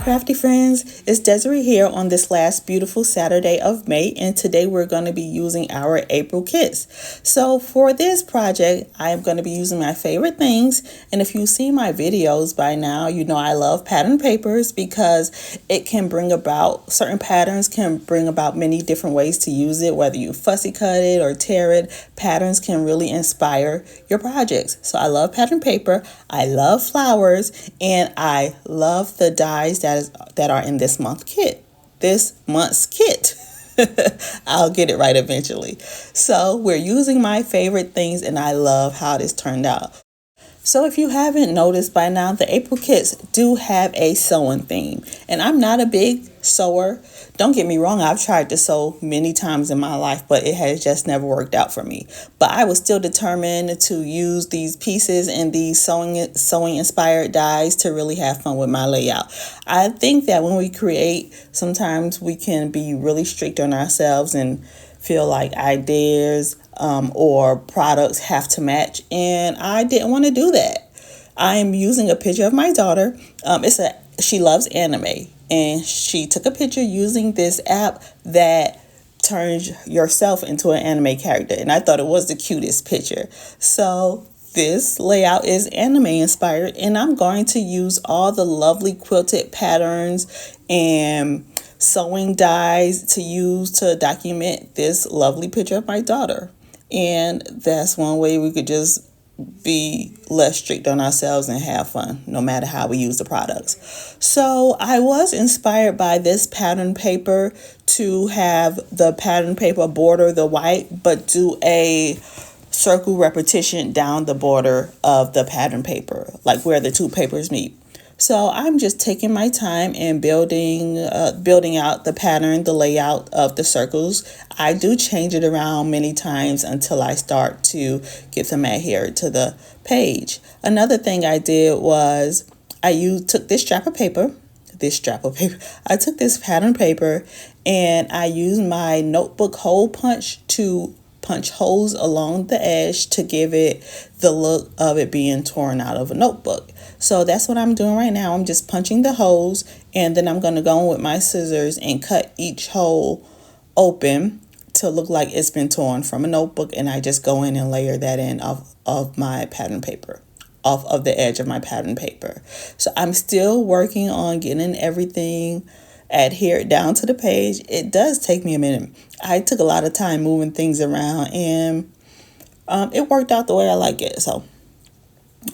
crafty friends, it's Desiree here on this last beautiful Saturday of May, and today we're going to be using our April kits. So for this project, I am going to be using my favorite things, and if you've seen my videos by now, you know I love pattern papers because it can bring about, certain patterns can bring about many different ways to use it, whether you fussy cut it or tear it. Patterns can really inspire your projects. So I love pattern paper, I love flowers, and I love the dies that are in this month's kit. I'll get it right eventually. So we're using my favorite things, and I love how this turned out. So if you haven't noticed by now, the April kits do have a sewing theme, and I'm not a big sewer. Don't get me wrong, I've tried to sew many times in my life, but it has just never worked out for me. But I was still determined to use these pieces and these sewing inspired dies to really have fun with my layout. I think that when we create, sometimes we can be really strict on ourselves and feel like ideas or products have to match, and I didn't want to do that. I am using a picture of my daughter. She loves anime, and she took a picture using this app that turns yourself into an anime character, and I thought it was the cutest picture. So this layout is anime inspired, and I'm going to use all the lovely quilted patterns and sewing dies to use to document this lovely picture of my daughter. And that's one way we could just be less strict on ourselves and have fun no matter how we use the products. So I was inspired by this pattern paper to have the pattern paper border the white, but do a circle repetition down the border of the pattern paper, like where the two papers meet. So I'm just taking my time and building out the pattern, the layout of the circles. I do change it around many times until I start to get them adhered to the page. Another thing I did was took this strap of paper. I took this pattern paper and I used my notebook hole punch to punch holes along the edge to give it the look of it being torn out of a notebook. So that's what I'm doing right now. I'm just punching the holes, and then I'm going to go in with my scissors and cut each hole open to look like it's been torn from a notebook, and I just go in and layer that in of my pattern paper, off of the edge of my pattern paper. So I'm still working on getting everything adhered down to the page. It does take me a minute. I took a lot of time moving things around, and it worked out the way I like it. So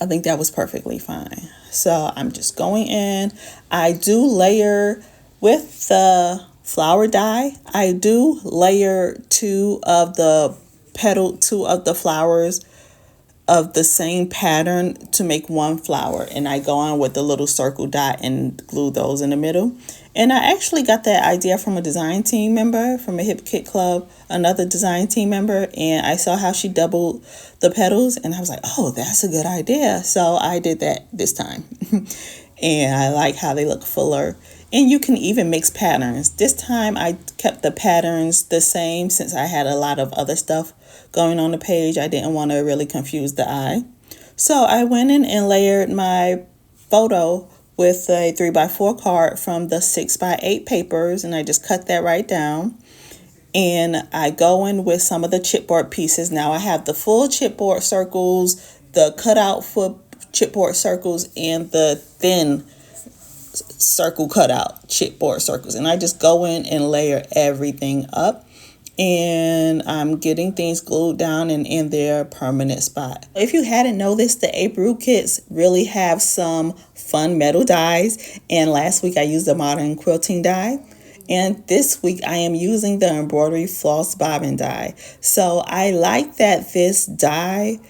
I think that was perfectly fine. So I'm just going in. I do layer with the flower die. I do layer two of the flowers of the same pattern to make one flower, and I go on with the little circle dot and glue those in the middle. And I actually got that idea from a design team member from a Hip Kit Club, another design team member, and I saw how she doubled the petals, and I was like, oh, that's a good idea. So I did that this time. And I like how they look fuller. And you can even mix patterns. This time I kept the patterns the same since I had a lot of other stuff going on the page. I didn't want to really confuse the eye. So I went in and layered my photo with a 3x4 card from the 6x8 papers, and I just cut that right down. And I go in with some of the chipboard pieces. Now I have the full chipboard circles, the cutout for chipboard circles, and the thin circle cutout chipboard circles. And I just go in and layer everything up. And I'm getting things glued down and in their permanent spot. If you hadn't noticed, the April kits really have some fun metal dies. And last week I used the modern quilting die. And this week I am using the embroidery floss bobbin die. So I like that this die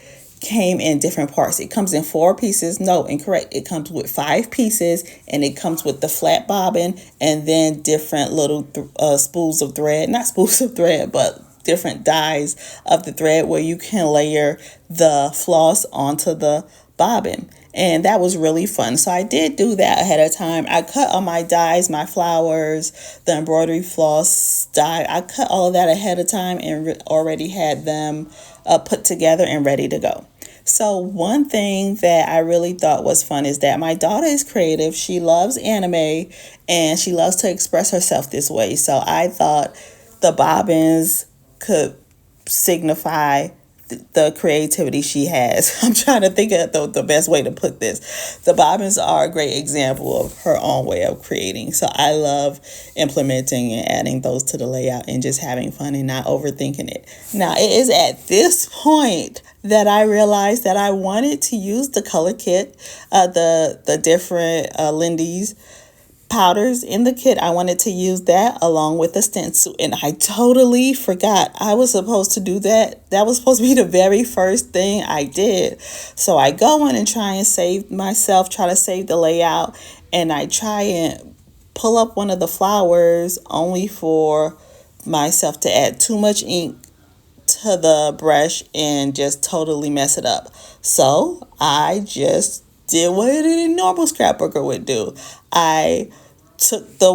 came in different parts. It comes in 4 pieces. No, incorrect. It comes with 5 pieces, and it comes with the flat bobbin and then different little spools of thread. Not spools of thread, but different dies of the thread where you can layer the floss onto the bobbin. And that was really fun. So I did do that ahead of time. I cut all my dies, my flowers, the embroidery floss die. I cut all of that ahead of time and already had them put together and ready to go. So one thing that I really thought was fun is that my daughter is creative. She loves anime and she loves to express herself this way. So I thought the bobbins could signify the creativity she has. I'm trying to think of the best way to put this. The bobbins are a great example of her own way of creating. So I love implementing and adding those to the layout and just having fun and not overthinking it. Now, it is at this point that I realized that I wanted to use the color kit, the different Lindy's powders in the kit. I wanted to use that along with the stencil, and I totally forgot I was supposed to do that. That was supposed to be the very first thing I did. So I go in and try and save myself, try to save the layout, and I try and pull up one of the flowers only for myself to add too much ink to the brush and just totally mess it up. So I just did what a normal scrapbooker would do. I took the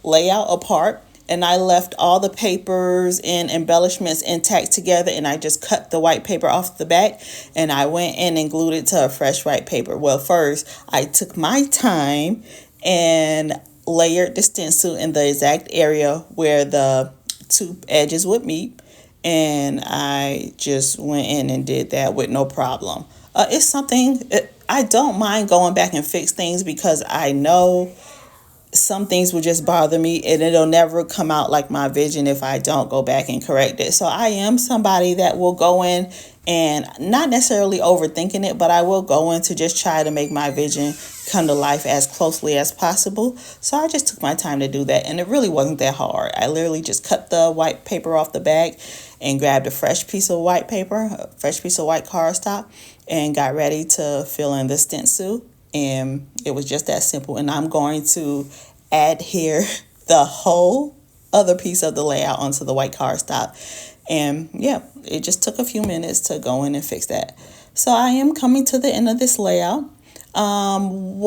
layout apart and I left all the papers and embellishments intact together, and I just cut the white paper off the back and I went in and glued it to a fresh white paper. Well, first I took my time and layered the stencil in the exact area where the two edges would meet, and I just went in and did that with no problem. It's something I don't mind going back and fix things because I know some things will just bother me and it'll never come out like my vision if I don't go back and correct it. So I am somebody that will go in and not necessarily overthinking it, but I will go in to just try to make my vision come to life as closely as possible. So I just took my time to do that, and it really wasn't that hard. I literally just cut the white paper off the back and grabbed a fresh piece of white paper, a fresh piece of white cardstock, and got ready to fill in the stencil. And it was just that simple. And I'm going to adhere the whole other piece of the layout onto the white cardstock. And yeah, it just took a few minutes to go in and fix that. So I am coming to the end of this layout. I'm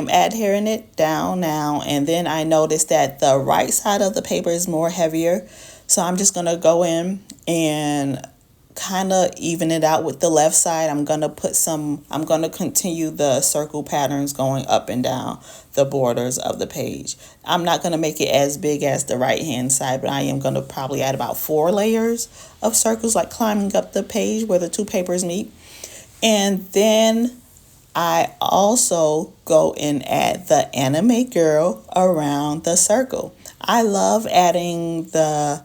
adhering it down now, and then I noticed that the right side of the paper is more heavier. So I'm just going to go in and kind of even it out with the left side. I'm going to continue the circle patterns going up and down the borders of the page. I'm not going to make it as big as the right hand side, but I am going to probably add about 4 layers of circles, like climbing up the page where the two papers meet. And then I also go and add the anime girl around the circle. I love adding the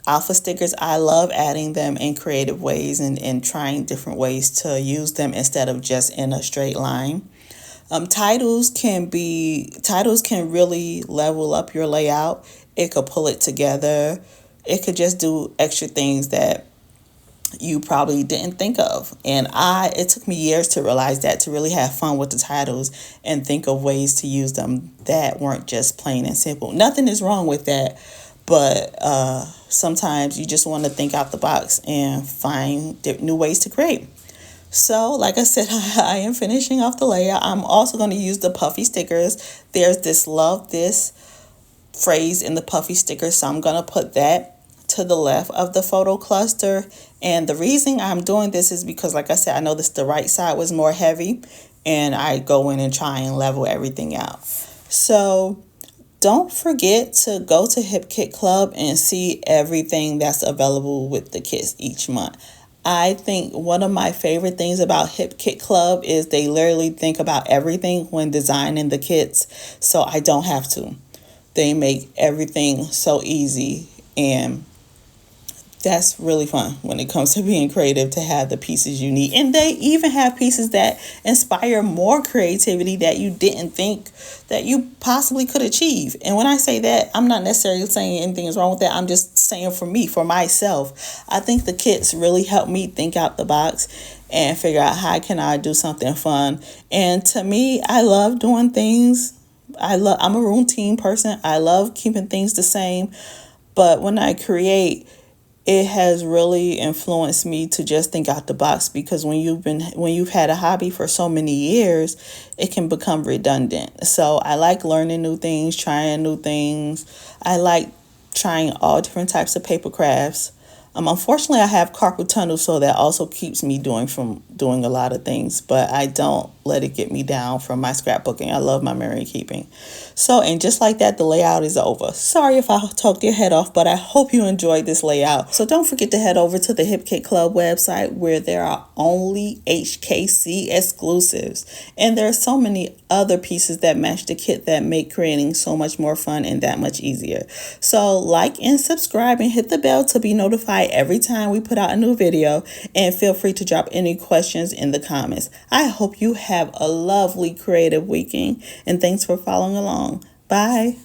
alpha stickers. I love adding them in creative ways and trying different ways to use them instead of just in a straight line. Titles can really level up your layout. It could pull it together. It could just do extra things that you probably didn't think of. And it took me years to realize that, to really have fun with the titles and think of ways to use them that weren't just plain and simple. Nothing is wrong with that, but sometimes you just want to think out the box and find new ways to create. So, like I said, I am finishing off the layout. I'm also going to use the puffy stickers. There's this love this phrase in the puffy stickers, so I'm going to put that to the left of the photo cluster. And the reason I'm doing this is because, like I said, I noticed the right side was more heavy, and I go in and try and level everything out. So don't forget to go to Hip Kit Club and see everything that's available with the kits each month. I think one of my favorite things about Hip Kit Club is they literally think about everything when designing the kits, so I don't have to. They make everything so easy, and that's really fun when it comes to being creative, to have the pieces you need. And they even have pieces that inspire more creativity that you didn't think that you possibly could achieve. And when I say that, I'm not necessarily saying anything is wrong with that. I'm just saying for me, for myself, I think the kits really help me think out the box and figure out how can I do something fun. And to me, I love doing things. I'm a routine person. I love keeping things the same. But when I create, it has really influenced me to just think out the box, because when you've had a hobby for so many years, it can become redundant. So I like learning new things, trying new things. I like trying all different types of paper crafts. Unfortunately, I have carpal tunnel, so that also keeps me from doing a lot of things, but I don't let it get me down from my scrapbooking. I love my memory keeping. So, and just like that, the layout is over. Sorry if I talked your head off, but I hope you enjoyed this layout. So don't forget to head over to the Hip Kit Club website where there are only HKC exclusives. And there are so many other pieces that match the kit that make creating so much more fun and that much easier. So like and subscribe and hit the bell to be notified every time we put out a new video, and feel free to drop any questions in the comments. I hope you have a lovely creative weekend, and thanks for following along. Bye.